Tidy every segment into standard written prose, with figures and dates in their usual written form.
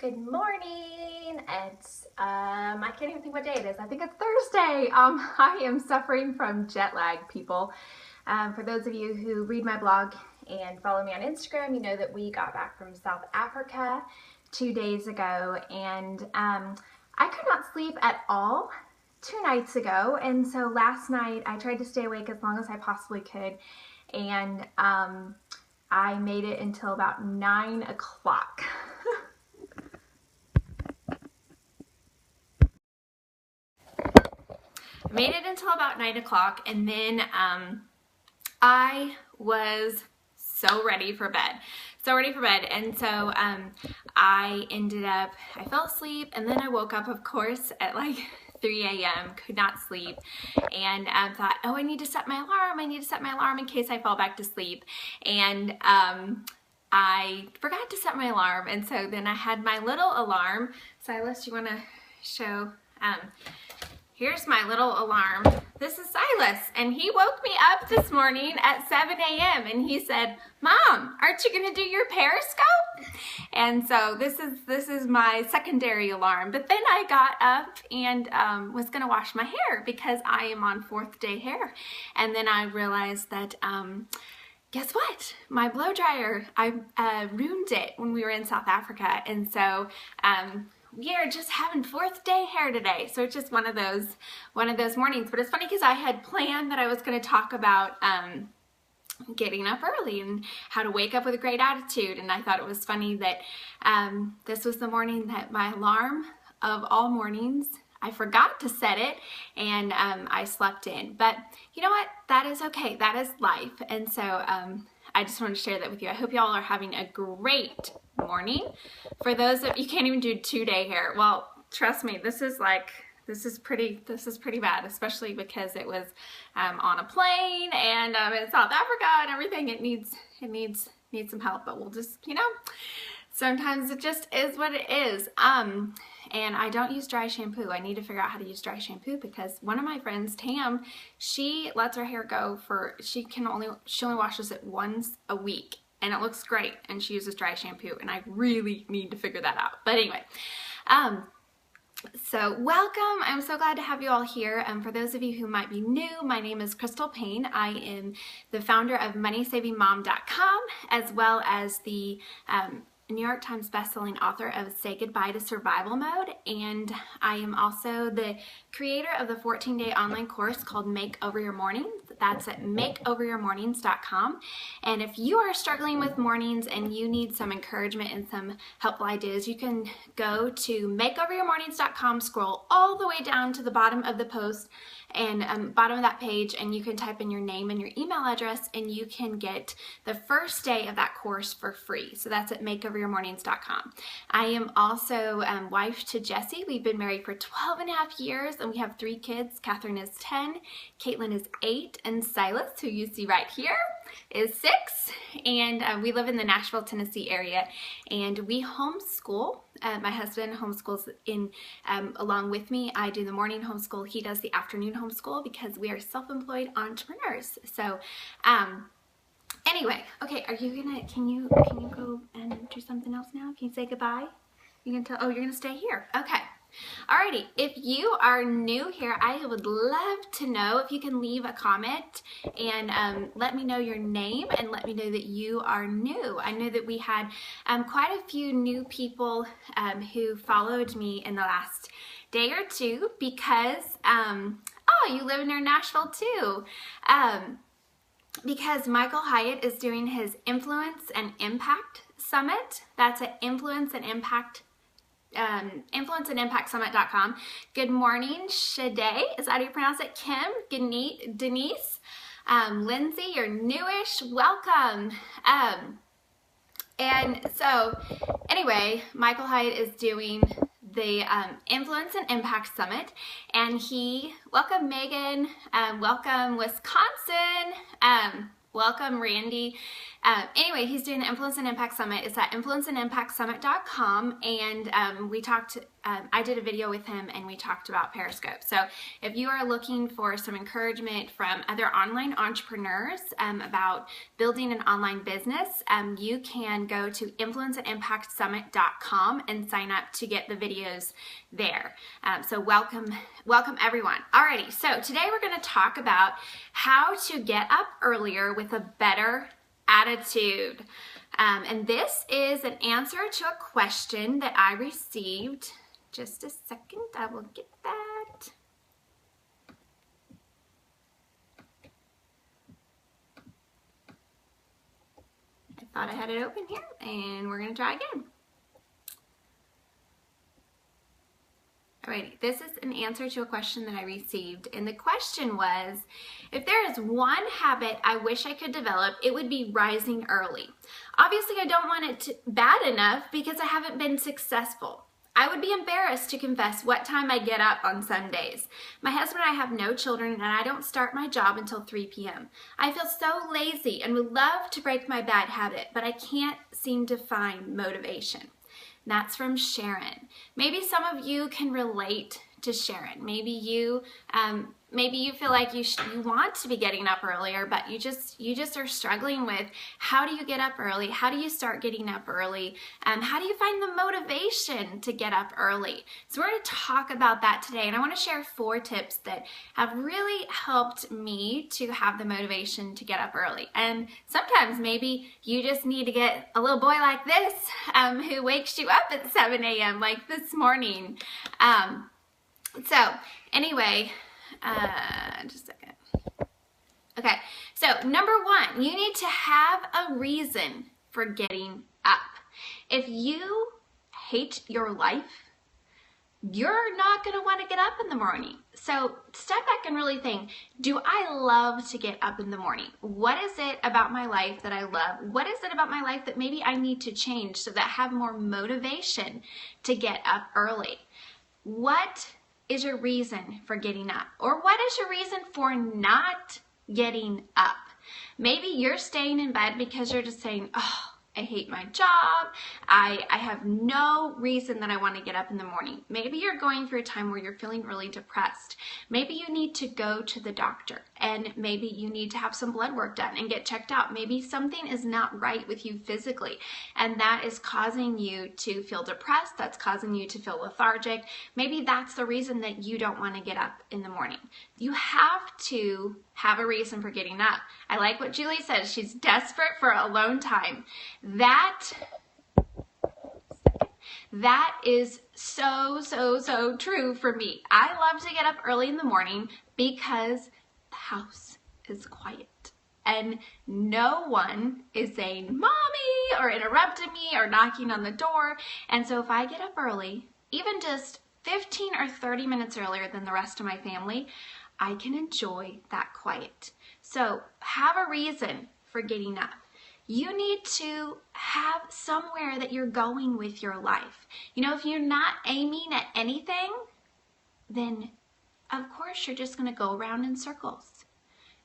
Good morning. It's I can't even think what day it is. I think it's Thursday. I am suffering from jet lag, people. For those of you who read my blog and follow me on Instagram, you know that we got back from South Africa 2 days ago, and I could not sleep at all 2 nights ago. And so last night I tried to stay awake as long as I possibly could, and I made it until about 9 o'clock. Made it until about 9 o'clock, and then I was so ready for bed. And so I fell asleep, and then I woke up, of course, at like 3 a.m., could not sleep, and thought, oh, I need to set my alarm in case I fall back to sleep. And I forgot to set my alarm, and so then I had my little alarm. Silas, you want to show? Here's my little alarm. This is Silas, and he woke me up this morning at 7 a.m. and he said, "Mom, aren't you gonna do your Periscope?" And so this is my secondary alarm. But then I got up and was gonna wash my hair because I am on 4th day hair. And then I realized that guess what? My blow dryer, I ruined it when we were in South Africa, and so we are just having 4th day hair today. So it's just one of those mornings. But it's funny because I had planned that I was going to talk about getting up early and how to wake up with a great attitude. And I thought it was funny that this was the morning that my alarm of all mornings, I forgot to set it, and I slept in. But you know what? That is okay. That is life. And so I just wanted to share that with you. I hope y'all are having a great morning. For those that you can't even do 2-day hair, well, trust me, this is pretty bad, especially because it was on a plane and in South Africa and everything. It needs some help, but we'll just, sometimes it just is what it is. And I don't use dry shampoo. I need to figure out how to use dry shampoo because one of my friends, Tam, she lets her hair go she only washes it once a week, and it looks great, and she uses dry shampoo, and I really need to figure that out. But anyway, so welcome. I'm so glad to have you all here. For those of you who might be new, my name is Crystal Payne. I am the founder of MoneySavingMom.com, as well as the New York Times bestselling author of Say Goodbye to Survival Mode, and I am also the creator of the 14-day online course called Make Over Your Mornings. That's at makeoveryourmornings.com. And if you are struggling with mornings and you need some encouragement and some helpful ideas, you can go to makeoveryourmornings.com, scroll all the way down to the bottom of the post and bottom of that page, and you can type in your name and your email address, and you can get the first day of that course for free. So that's at makeoveryourmornings.com. I am also wife to Jesse. We've been married for 12 and a half years, and we have 3 kids. Catherine is 10, Caitlin is 8, and Silas, who you see right here, is 6. And we live in the Nashville, Tennessee area, and we homeschool. My husband homeschools along with me. I do the morning homeschool. He does the afternoon homeschool because we are self-employed entrepreneurs. So anyway, okay, can you go and do something else now? Can you say goodbye? You can tell, oh, you're gonna stay here. Okay. Alrighty, if you are new here, I would love to know if you can leave a comment and let me know your name and let me know that you are new. I know that we had quite a few new people who followed me in the last day or two because, oh, you live near Nashville too. Because Michael Hyatt is doing his Influence and Impact Summit. That's at influenceandimpactsummit.com. Good morning, Shade. Is that how you pronounce it? Kim, Denise, Lindsay, you're newish. Welcome. And so, anyway, Michael Hyatt is doing the Influence and Impact Summit, and welcome Megan, welcome Wisconsin, welcome Randy. Anyway, he's doing the Influence and Impact Summit. It's at influenceandimpactsummit.com, and we talked I did a video with him and we talked about Periscope. So if you are looking for some encouragement from other online entrepreneurs about building an online business, you can go to influenceandimpactsummit.com and sign up to get the videos there. So welcome everyone. Alrighty, so today we're going to talk about how to get up earlier with a better attitude. And this is an answer to a question that I received. Just a second, I will get that. I thought I had it open here, and we're going to try again. Alrighty, this is an answer to a question that I received, and the question was, if there is one habit I wish I could develop, it would be rising early. Obviously, I don't want it bad enough because I haven't been successful. I would be embarrassed to confess what time I get up on Sundays. My husband and I have no children, and I don't start my job until 3 p.m. I feel so lazy and would love to break my bad habit, but I can't seem to find motivation. That's from Sharon. Maybe some of you can relate to Sharon. Maybe you feel like you want to be getting up earlier, but you just are struggling with how do you get up early? How do you start getting up early? How do you find the motivation to get up early? So we're going to talk about that today, and I want to share 4 tips that have really helped me to have the motivation to get up early. And sometimes maybe you just need to get a little boy like this who wakes you up at 7 a.m. like this morning. So anyway, just a second. Okay, so number 1, you need to have a reason for getting up. If you hate your life, you're not going to want to get up in the morning. So step back and really think, do I love to get up in the morning? What is it about my life that I love? What is it about my life that maybe I need to change so that I have more motivation to get up early? What is your reason for getting up? Or what is your reason for not getting up? Maybe you're staying in bed because you're just saying, oh, I hate my job. I have no reason that I want to get up in the morning. Maybe you're going through a time where you're feeling really depressed. Maybe you need to go to the doctor, and maybe you need to have some blood work done and get checked out. Maybe something is not right with you physically, and that is causing you to feel depressed. That's causing you to feel lethargic. Maybe that's the reason that you don't want to get up in the morning. You have to have a reason for getting up. I like what Julie says. She's desperate for alone time. That is so true for me. I love to get up early in the morning because the house is quiet and no one is saying mommy or interrupting me or knocking on the door. And so if I get up early, even just 15 or 30 minutes earlier than the rest of my family, I can enjoy that quiet. So have a reason for getting up. You need to have somewhere that you're going with your life. You know, if you're not aiming at anything, then of course you're just going to go around in circles.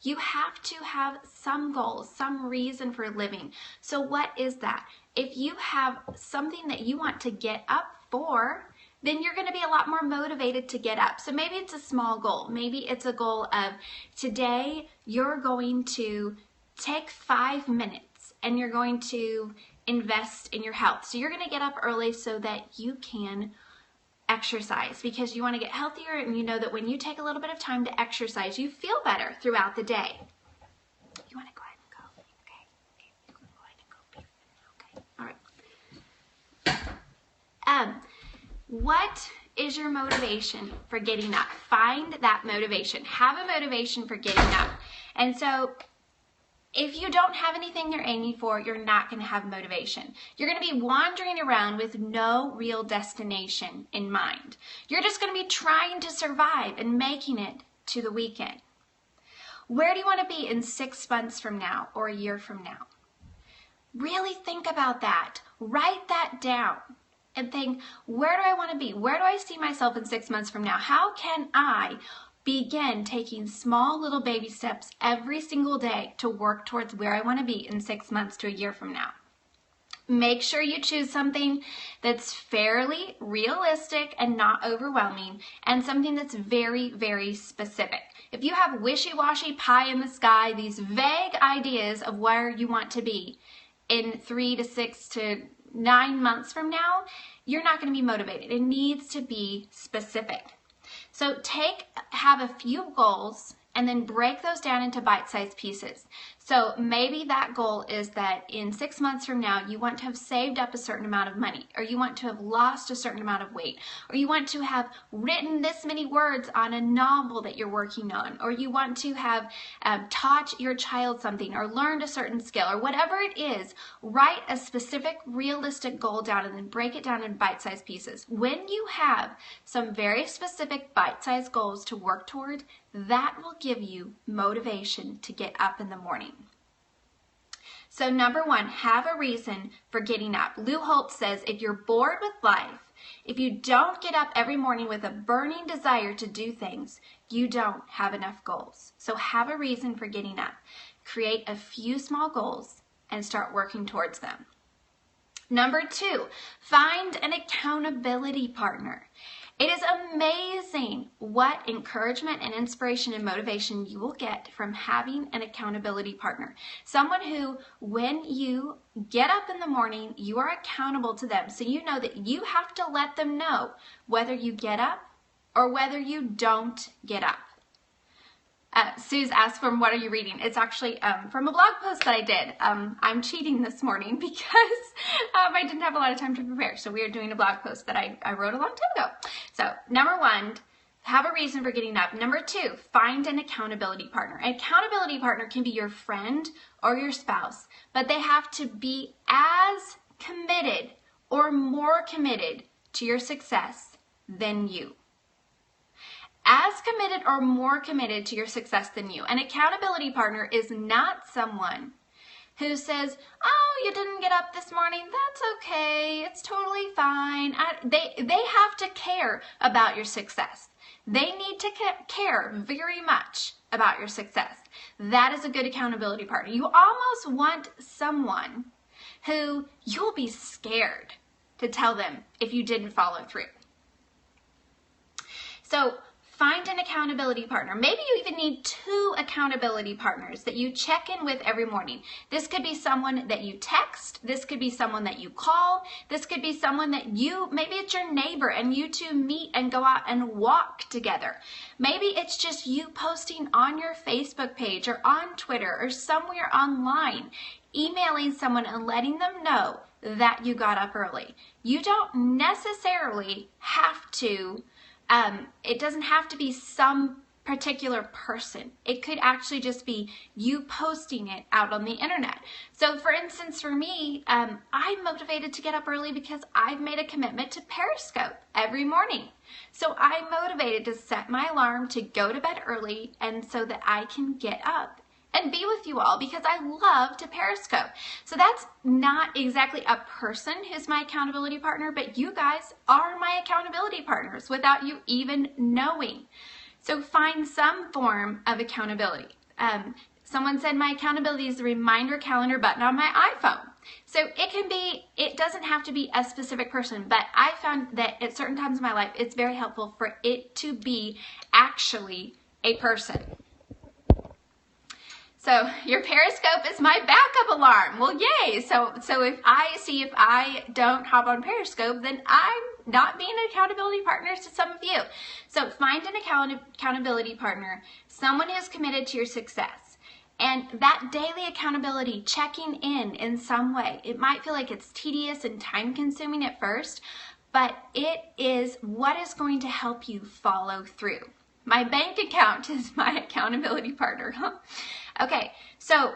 You have to have some goals, some reason for living. So what is that? If you have something that you want to get up for, then you're going to be a lot more motivated to get up. So maybe it's a small goal. Maybe it's a goal of today you're going to take 5 minutes and you're going to invest in your health. So you're going to get up early so that you can exercise because you want to get healthier, and you know that when you take a little bit of time to exercise, you feel better throughout the day. You want to go ahead and go? Okay. Go ahead and go. Okay. All right. What is your motivation for getting up? Find that motivation. Have a motivation for getting up. And so if you don't have anything you're aiming for, you're not going to have motivation. You're going to be wandering around with no real destination in mind. You're just going to be trying to survive and making it to the weekend. Where do you want to be in 6 months from now or a year from now? Really think about that. Write that down and think, where do I want to be? Where do I see myself in 6 months from now? How can I begin taking small little baby steps every single day to work towards where I want to be in 6 months to a year from now? Make sure you choose something that's fairly realistic and not overwhelming, and something that's very, very specific. If you have wishy-washy, pie in the sky, these vague ideas of where you want to be in 3 to 6 to 9 months from now, you're not going to be motivated. It needs to be specific. So have a few goals and then break those down into bite-sized pieces. So maybe that goal is that in 6 months from now, you want to have saved up a certain amount of money, or you want to have lost a certain amount of weight, or you want to have written this many words on a novel that you're working on, or you want to have taught your child something or learned a certain skill, or whatever it is. Write a specific, realistic goal down and then break it down in bite-sized pieces. When you have some very specific bite-sized goals to work toward, that will give you motivation to get up in the morning. So number 1, have a reason for getting up. Lou Holtz says, if you're bored with life, if you don't get up every morning with a burning desire to do things, you don't have enough goals. So have a reason for getting up. Create a few small goals and start working towards them. Number 2, find an accountability partner. It is amazing what encouragement and inspiration and motivation you will get from having an accountability partner. Someone who, when you get up in the morning, you are accountable to them. So you know that you have to let them know whether you get up or whether you don't get up. Sue's asked from what are you reading? It's actually from a blog post that I did. I'm cheating this morning because I didn't have a lot of time to prepare. So we are doing a blog post that I wrote a long time ago. So number 1, have a reason for getting up. Number 2, find an accountability partner. An accountability partner can be your friend or your spouse, but they have to be as committed or more committed to your success than you. As committed or more committed to your success than you. An accountability partner is not someone who says, oh, you didn't get up this morning, that's okay, it's totally fine. They have to care about your success. They need to care very much about your success. That is a good accountability partner. You almost want someone who you'll be scared to tell them if you didn't follow through. So find an accountability partner. Maybe you even need 2 accountability partners that you check in with every morning. This could be someone that you text. This could be someone that you call. This could be someone that maybe it's your neighbor and you two meet and go out and walk together. Maybe it's just you posting on your Facebook page or on Twitter or somewhere online, emailing someone and letting them know that you got up early. You don't necessarily have to it doesn't have to be some particular person. It could actually just be you posting it out on the internet. So for instance, for me, I'm motivated to get up early because I've made a commitment to Periscope every morning. So I'm motivated to set my alarm to go to bed early and so that I can get up and be with you all because I love to Periscope. So that's not exactly a person who's my accountability partner, but you guys are my accountability partners without you even knowing. So find some form of accountability. Someone said my accountability is the reminder calendar button on my iPhone. So it doesn't have to be a specific person, but I found that at certain times in my life, it's very helpful for it to be actually a person. So your Periscope is my backup alarm. Well, yay. So if I don't hop on Periscope, then I'm not being an accountability partner to some of you. So find an accountability partner, someone who's committed to your success. And that daily accountability, checking in some way. It might feel like it's tedious and time consuming at first, but it is what is going to help you follow through. My bank account is my accountability partner. Okay, so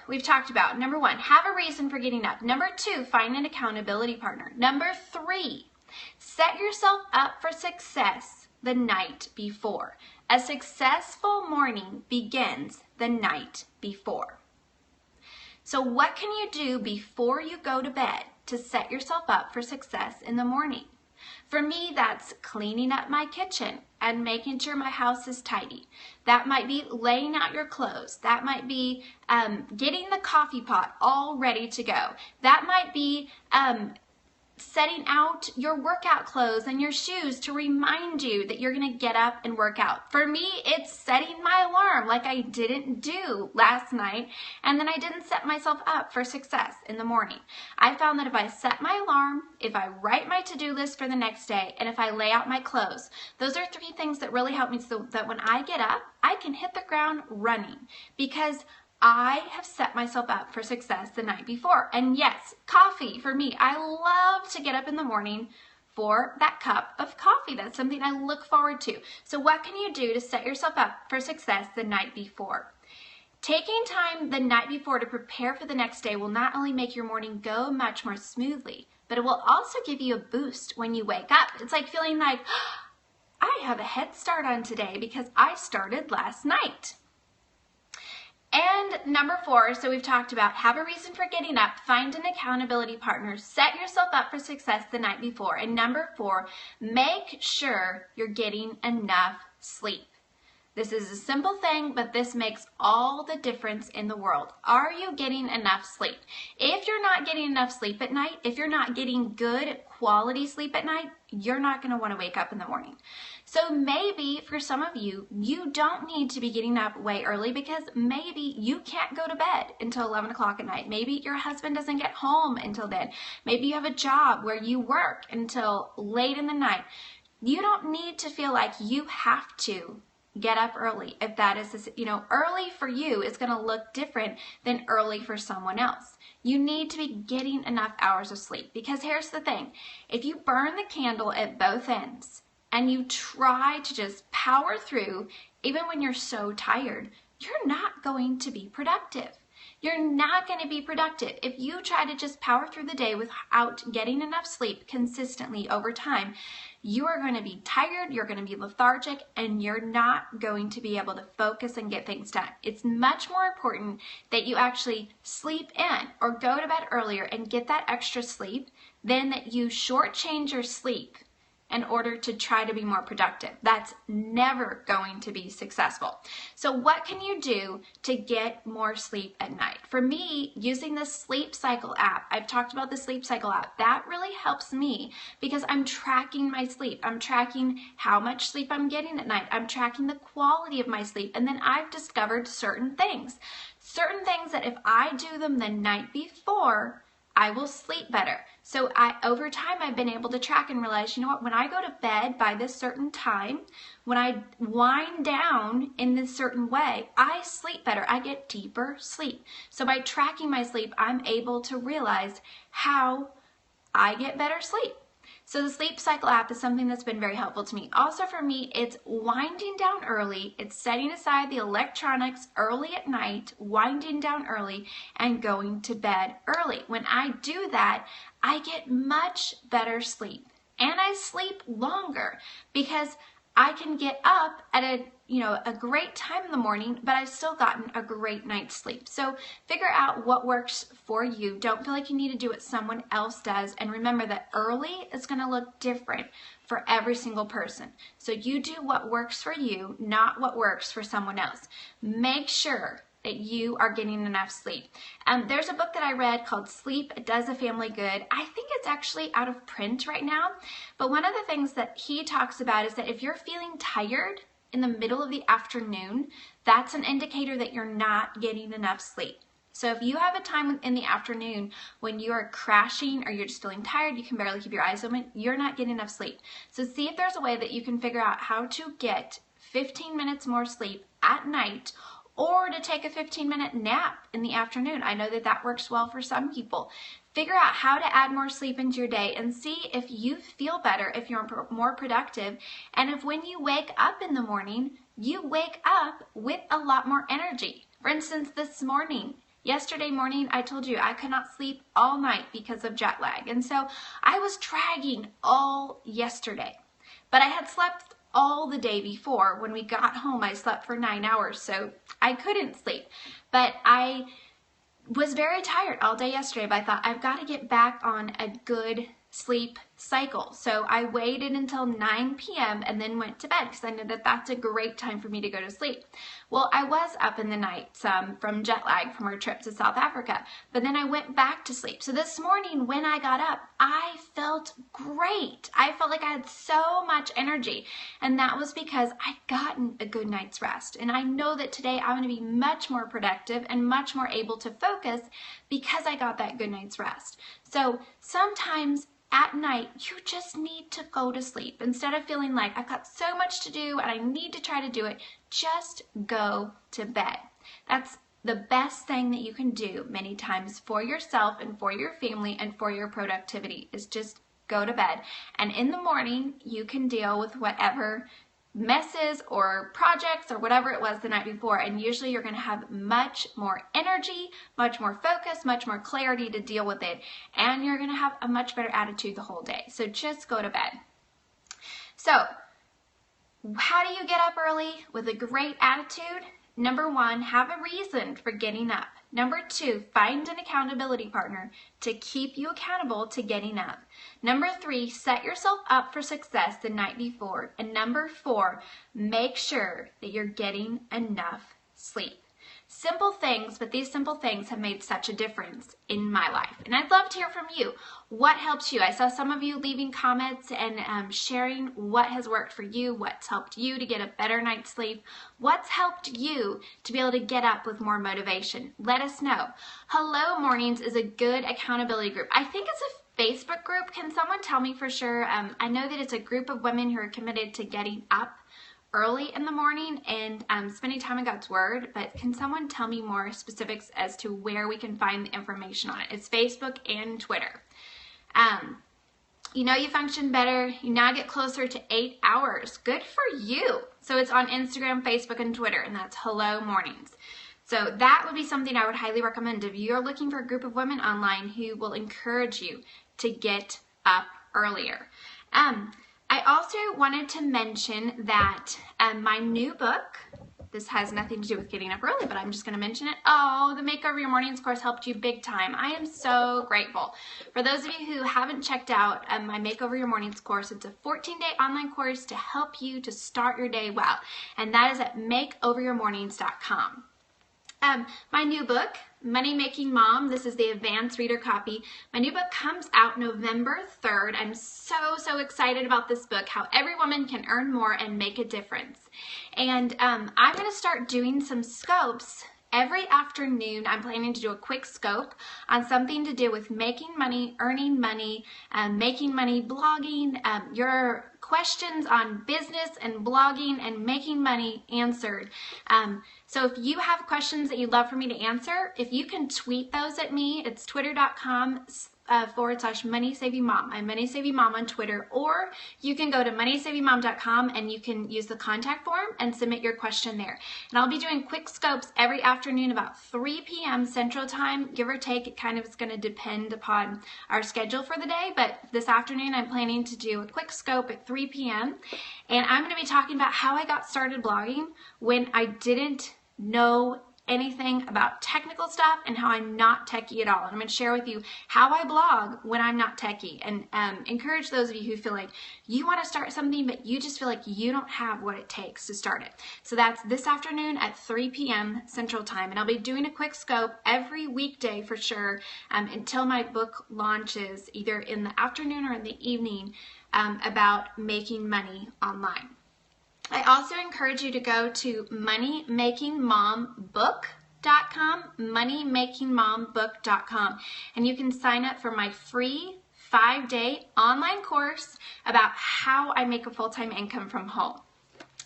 we've talked about number 1, have a reason for getting up. Number 2, find an accountability partner. Number 3, set yourself up for success the night before. A successful morning begins the night before. So what can you do before you go to bed to set yourself up for success in the morning? For me, that's cleaning up my kitchen and making sure my house is tidy. That might be laying out your clothes. That might be getting the coffee pot all ready to go. That might be setting out your workout clothes and your shoes to remind you that you're going to get up and work out. For me, it's setting my alarm like I didn't do last night, and then I didn't set myself up for success in the morning. I found that if I set my alarm, if I write my to-do list for the next day, and if I lay out my clothes, those are 3 things that really help me so that when I get up, I can hit the ground running, because I have set myself up for success the night before. And yes, coffee for me. I love to get up in the morning for that cup of coffee. That's something I look forward to. So what can you do to set yourself up for success the night before? Taking time the night before to prepare for the next day will not only make your morning go much more smoothly, but it will also give you a boost when you wake up. It's like feeling like, I have a head start on today because I started last night. And number 4, so we've talked about have a reason for getting up, find an accountability partner, set yourself up for success the night before. And number 4, make sure you're getting enough sleep. This is a simple thing, but this makes all the difference in the world. Are you getting enough sleep? If you're not getting enough sleep at night, if you're not getting good quality sleep at night, you're not going to want to wake up in the morning. So maybe for some of you, you don't need to be getting up way early because maybe you can't go to bed until 11 o'clock at night. Maybe your husband doesn't get home until then. Maybe you have a job where you work until late in the night. You don't need to feel like you have to get up early. If that is, early for you is going to look different than early for someone else. You need to be getting enough hours of sleep, because here's the thing. If you burn the candle at both ends and you try to just power through, even when you're so tired, you're not going to be productive. You're not going to be productive. If you try to just power through the day without getting enough sleep consistently over time, you are going to be tired, you're going to be lethargic, and you're not going to be able to focus and get things done. It's much more important that you actually sleep in or go to bed earlier and get that extra sleep than that you shortchange your sleep in order to try to be more productive. That's never going to be successful. So what can you do to get more sleep at night? For me, using the Sleep Cycle app, I've talked about the Sleep Cycle app, that really helps me because I'm tracking my sleep. I'm tracking how much sleep I'm getting at night. I'm tracking the quality of my sleep. And then I've discovered certain things that if I do them the night before, I will sleep better. So over time, I've been able to track and realize, you know what, when I go to bed by this certain time, when I wind down in this certain way, I sleep better. I get deeper sleep. So by tracking my sleep, I'm able to realize how I get better sleep. So the Sleep Cycle app is something that's been very helpful to me. Also for me, it's winding down early. It's setting aside the electronics early at night, winding down early, and going to bed early. When I do that, I get much better sleep. And I sleep longer because I can get up at a great time in the morning, but I've still gotten a great night's sleep. So figure out what works for you. Don't feel like you need to do what someone else does. And remember that early is going to look different for every single person. So you do what works for you, not what works for someone else. Make sure that you are getting enough sleep. There's a book that I read called Sleep Does a Family Good. I think it's actually out of print right now, but one of the things that he talks about is that if you're feeling tired in the middle of the afternoon, that's an indicator that you're not getting enough sleep. So if you have a time in the afternoon when you are crashing or you're just feeling tired, you can barely keep your eyes open, you're not getting enough sleep. So see if there's a way that you can figure out how to get 15 minutes more sleep at night, or to take a 15-minute nap in the afternoon. I know that that works well for some people. Figure out how to add more sleep into your day and see if you feel better, if you're more productive, and if when you wake up in the morning, you wake up with a lot more energy. For instance, yesterday morning, I told you I could not sleep all night because of jet lag. And so I was dragging all yesterday, but I had slept all the day before. When we got home, I slept for 9 hours, so I couldn't sleep. But I was very tired all day yesterday, but I thought I've got to get back on a good sleep cycle. So I waited until 9 p.m. and then went to bed because I know that that's a great time for me to go to sleep. Well, I was up in the night from jet lag from our trip to South Africa, but then I went back to sleep. So this morning when I got up, I felt great. I felt like I had so much energy, and that was because I'd gotten a good night's rest. And I know that today I'm going to be much more productive and much more able to focus because I got that good night's rest. So sometimes at night, you just need to go to sleep. Instead of feeling like I've got so much to do and I need to try to do it, just go to bed. That's the best thing that you can do many times for yourself and for your family and for your productivity is just go to bed. And in the morning, you can deal with whatever messes or projects or whatever it was the night before, and usually you're going to have much more energy, much more focus, much more clarity to deal with it, and you're going to have a much better attitude the whole day. So just go to bed. So how do you get up early with a great attitude? Number 1, have a reason for getting up. Number 2, find an accountability partner to keep you accountable to getting up. Number 3, set yourself up for success the night before. And number 4, make sure that you're getting enough sleep. Simple things, but these simple things have made such a difference in my life. And I'd love to hear from you. What helps you? I saw some of you leaving comments and sharing what has worked for you, what's helped you to get a better night's sleep, what's helped you to be able to get up with more motivation. Let us know. Hello Mornings is a good accountability group. I think it's a Facebook group. Can someone tell me for sure? I know that it's a group of women who are committed to getting up early in the morning and spending time in God's Word, but can someone tell me more specifics as to where we can find the information on it? It's Facebook and Twitter. You know you function better. You now get closer to 8 hours. Good for you. So it's on Instagram, Facebook, and Twitter, and that's Hello Mornings. So that would be something I would highly recommend if you're looking for a group of women online who will encourage you to get up earlier. I also wanted to mention that my new book, this has nothing to do with getting up early, but I'm just going to mention it. Oh, the Makeover Your Mornings course helped you big time. I am so grateful. For those of you who haven't checked out my Makeover Your Mornings course, it's a 14-day online course to help you to start your day well, and that is at makeoveryourmornings.com. My new book, Money Making Mom, this is the advanced reader copy. My new book comes out November 3rd. I'm so excited about this book, How Every Woman Can Earn More and Make a Difference. And I'm going to start doing some scopes every afternoon. I'm planning to do a quick scope on something to do with making money, earning money, making money, blogging, your questions on business and blogging and making money answered. So if you have questions that you'd love for me to answer, if you can tweet those at me, it's twitter.com/MoneySavingMom. I'm MoneySavingMom on Twitter, or you can go to MoneySavingMom.com and you can use the contact form and submit your question there. And I'll be doing quick scopes every afternoon about 3 p.m. Central Time, give or take. It kind of is going to depend upon our schedule for the day, but this afternoon I'm planning to do a quick scope at 3 p.m. And I'm going to be talking about how I got started blogging when I didn't know anything about technical stuff and how I'm not techie at all. And I'm going to share with you how I blog when I'm not techie, and encourage those of you who feel like you want to start something but you just feel like you don't have what it takes to start it. So that's this afternoon at 3 p.m. Central Time, and I'll be doing a quick scope every weekday for sure until my book launches either in the afternoon or in the evening about making money online. I also encourage you to go to MoneyMakingMomBook.com, MoneyMakingMomBook.com, and you can sign up for my free 5-day online course about how I make a full-time income from home.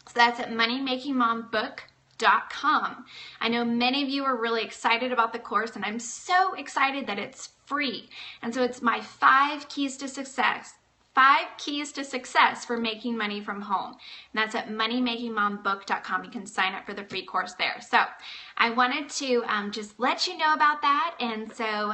So that's at MoneyMakingMomBook.com. I know many of you are really excited about the course, and I'm so excited that it's free. And so it's my 5 keys to success. 5 keys to success for making money from home. And that's at MoneyMakingMomBook.com. You can sign up for the free course there. So I wanted to just let you know about that. And so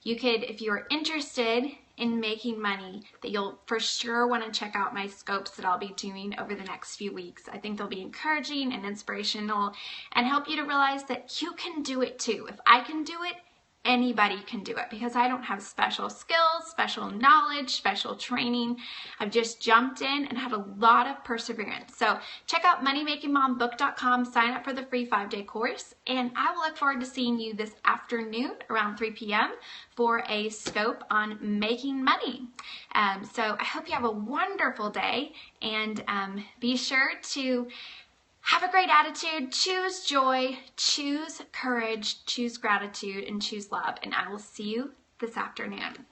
you could, if you're interested in making money, that you'll for sure want to check out my scopes that I'll be doing over the next few weeks. I think they'll be encouraging and inspirational and help you to realize that you can do it too. If I can do it, anybody can do it because I don't have special skills, special knowledge, special training. I've just jumped in and had a lot of perseverance. So check out MoneyMakingMomBook.com, sign up for the free 5-day course, and I will look forward to seeing you this afternoon around 3 p.m. for a scope on making money. So I hope you have a wonderful day, and be sure to have a great attitude, choose joy, choose courage, choose gratitude, and choose love. And I will see you this afternoon.